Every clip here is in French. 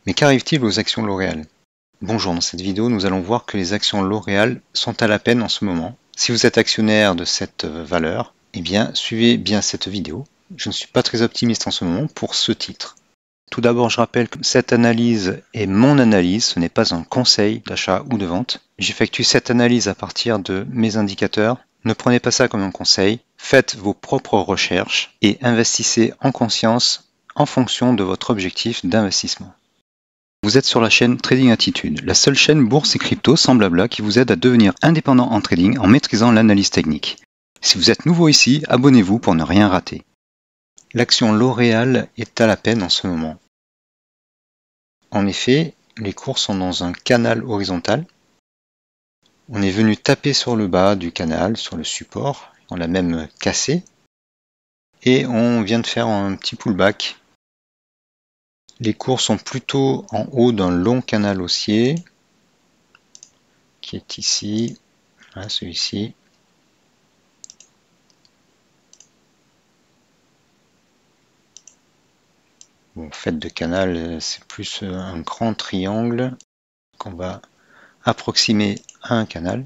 Mais qu'arrive-t-il aux actions L'Oréal? Bonjour, dans cette vidéo, nous allons voir que les actions L'Oréal sont à la peine en ce moment. Si vous êtes actionnaire de cette valeur, eh bien, suivez bien cette vidéo. Je ne suis pas très optimiste en ce moment pour ce titre. Tout d'abord, je rappelle que cette analyse est mon analyse, ce n'est pas un conseil d'achat ou de vente. J'effectue cette analyse à partir de mes indicateurs. Ne prenez pas ça comme un conseil, faites vos propres recherches et investissez en conscience en fonction de votre objectif d'investissement. Vous êtes sur la chaîne Trading Attitude, la seule chaîne bourse et crypto sans blabla qui vous aide à devenir indépendant en trading en maîtrisant l'analyse technique. Si vous êtes nouveau ici, abonnez-vous pour ne rien rater. L'action L'Oréal est à la peine en ce moment. En effet, les cours sont dans un canal horizontal. On est venu taper sur le bas du canal, sur le support, on l'a même cassé. Et on vient de faire un petit pullback. Les cours sont plutôt en haut d'un long canal haussier, qui est ici, voilà, celui-ci. Bon, fait de canal, c'est plus un grand triangle qu'on va approximer à un canal.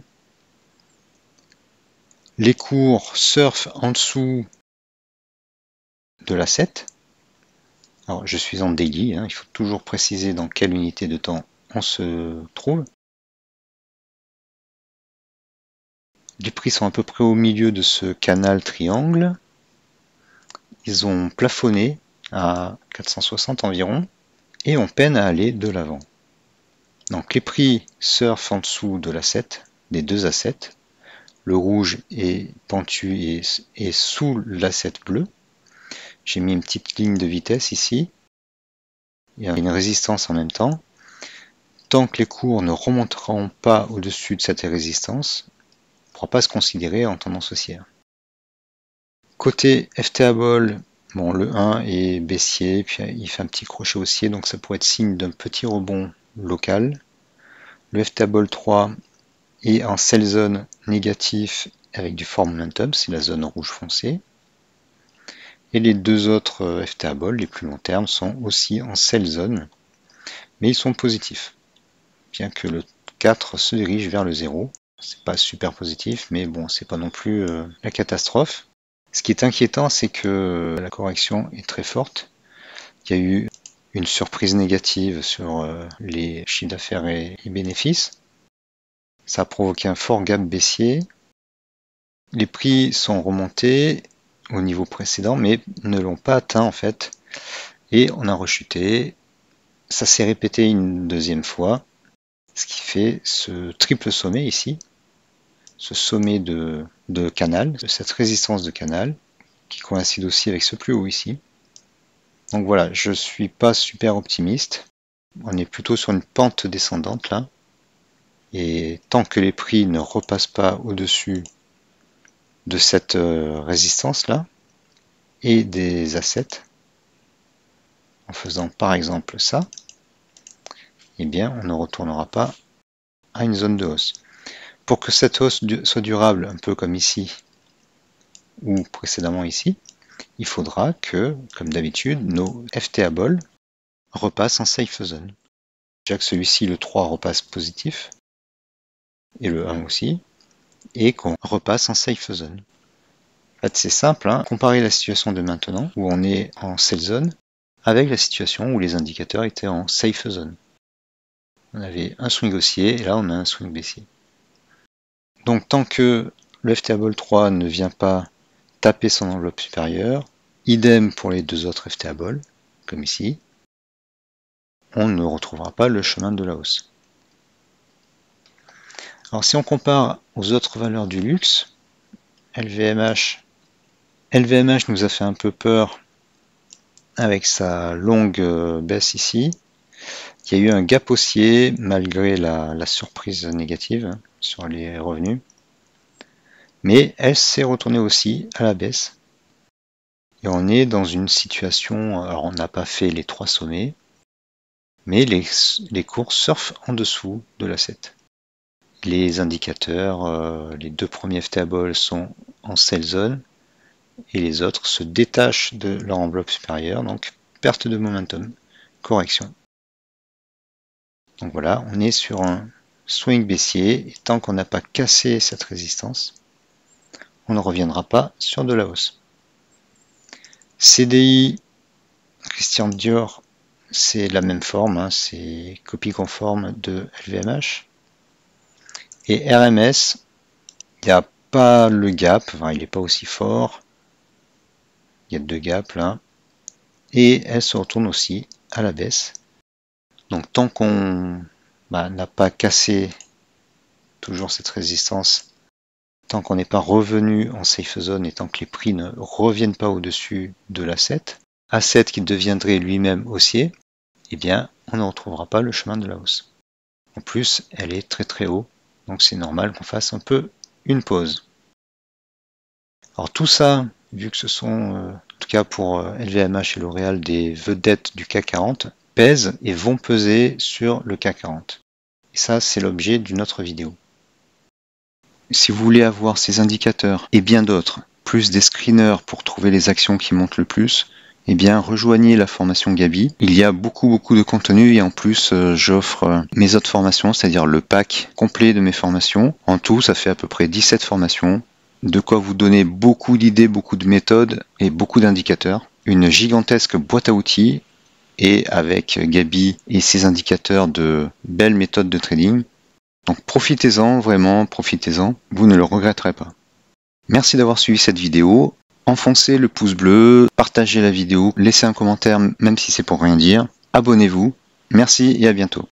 Les cours surfent en dessous de la 7. Alors, je suis en daily, il faut toujours préciser dans quelle unité de temps on se trouve. Les prix sont à peu près au milieu de ce canal triangle. Ils ont plafonné à 460 environ et on peine à aller de l'avant. Donc les prix surfent en dessous de la 7, des deux A7. Le rouge est pentu et sous la 7 bleue. J'ai mis une petite ligne de vitesse ici. Il y a une résistance en même temps. Tant que les cours ne remonteront pas au-dessus de cette résistance, on ne pourra pas se considérer en tendance haussière. Côté FTable, bon, le 1 est baissier, puis il fait un petit crochet haussier, donc ça pourrait être signe d'un petit rebond local. Le FTable 3 est en sell zone négatif avec du fort momentum, c'est la zone rouge foncé. Et les deux autres FTable, les plus long terme, sont aussi en sell zone, mais ils sont positifs. Bien que le 4 se dirige vers le 0. C'est pas super positif, mais bon, c'est pas non plus la catastrophe. Ce qui est inquiétant, c'est que la correction est très forte. Il y a eu une surprise négative sur les chiffres d'affaires et bénéfices. Ça a provoqué un fort gap baissier. Les prix sont remontés au niveau précédent, mais ne l'ont pas atteint en fait. Et on a rechuté. Ça s'est répété une deuxième fois. Ce qui fait ce triple sommet ici, ce sommet de canal, de cette résistance de canal, qui coïncide aussi avec ce plus haut ici. Donc voilà, je suis pas super optimiste. On est plutôt sur une pente descendante là. Et tant que les prix ne repassent pas au-dessus de cette résistance là, et des assets, en faisant par exemple ça, eh bien on ne retournera pas à une zone de hausse. Pour que cette hausse soit durable, un peu comme ici, ou précédemment ici, il faudra que, comme d'habitude, nos FTable repassent en safe zone. Déjà que celui-ci, le 3, repasse positif, et le 1 aussi, et qu'on repasse en safe zone. En fait, c'est simple, comparer la situation de maintenant, où on est en sell zone, avec la situation où les indicateurs étaient en safe zone. On avait un swing haussier, et là on a un swing baissier. Donc tant que le FTable 3 ne vient pas taper son enveloppe supérieure, idem pour les deux autres FTable, comme ici, on ne retrouvera pas le chemin de la hausse. Alors si on compare aux autres valeurs du luxe, LVMH nous a fait un peu peur avec sa longue baisse ici. Il y a eu un gap haussier malgré la surprise négative sur les revenus. Mais elle s'est retournée aussi à la baisse. Et on est dans une situation, alors on n'a pas fait les 3 sommets, mais les cours surfent en dessous de la 7. Les indicateurs, les deux premiers FTable sont en sell zone et les autres se détachent de leur enveloppe supérieure, donc perte de momentum, correction. Donc voilà, on est sur un swing baissier, et tant qu'on n'a pas cassé cette résistance, on ne reviendra pas sur de la hausse. CDI, Christian Dior, c'est la même forme, hein, c'est copie conforme de LVMH. Et RMS, il n'y a pas le gap, enfin, il n'est pas aussi fort. Il y a 2 gaps là. Et elle se retourne aussi à la baisse. Donc tant qu'on n'a pas cassé toujours cette résistance, tant qu'on n'est pas revenu en safe zone et tant que les prix ne reviennent pas au-dessus de l'A7, A7 qui deviendrait lui-même haussier, eh bien on ne retrouvera pas le chemin de la hausse. En plus, elle est très très haut, donc c'est normal qu'on fasse un peu une pause. Alors tout ça, vu que ce sont, en tout cas pour LVMH et L'Oréal, des vedettes du CAC 40, pèsent et vont peser sur le CAC 40. Et ça, c'est l'objet d'une autre vidéo. Si vous voulez avoir ces indicateurs et bien d'autres, plus des screeners pour trouver les actions qui montent le plus, eh bien rejoignez la formation Gabi. Il y a beaucoup de contenu et en plus j'offre mes autres formations, c'est-à-dire le pack complet de mes formations. En tout, ça fait à peu près 17 formations. De quoi vous donner beaucoup d'idées, beaucoup de méthodes et beaucoup d'indicateurs. Une gigantesque boîte à outils et avec Gabi et ses indicateurs de belles méthodes de trading. Donc profitez-en, vraiment, profitez-en, vous ne le regretterez pas. Merci d'avoir suivi cette vidéo. Enfoncez le pouce bleu, partagez la vidéo, laissez un commentaire même si c'est pour rien dire. Abonnez-vous. Merci et à bientôt.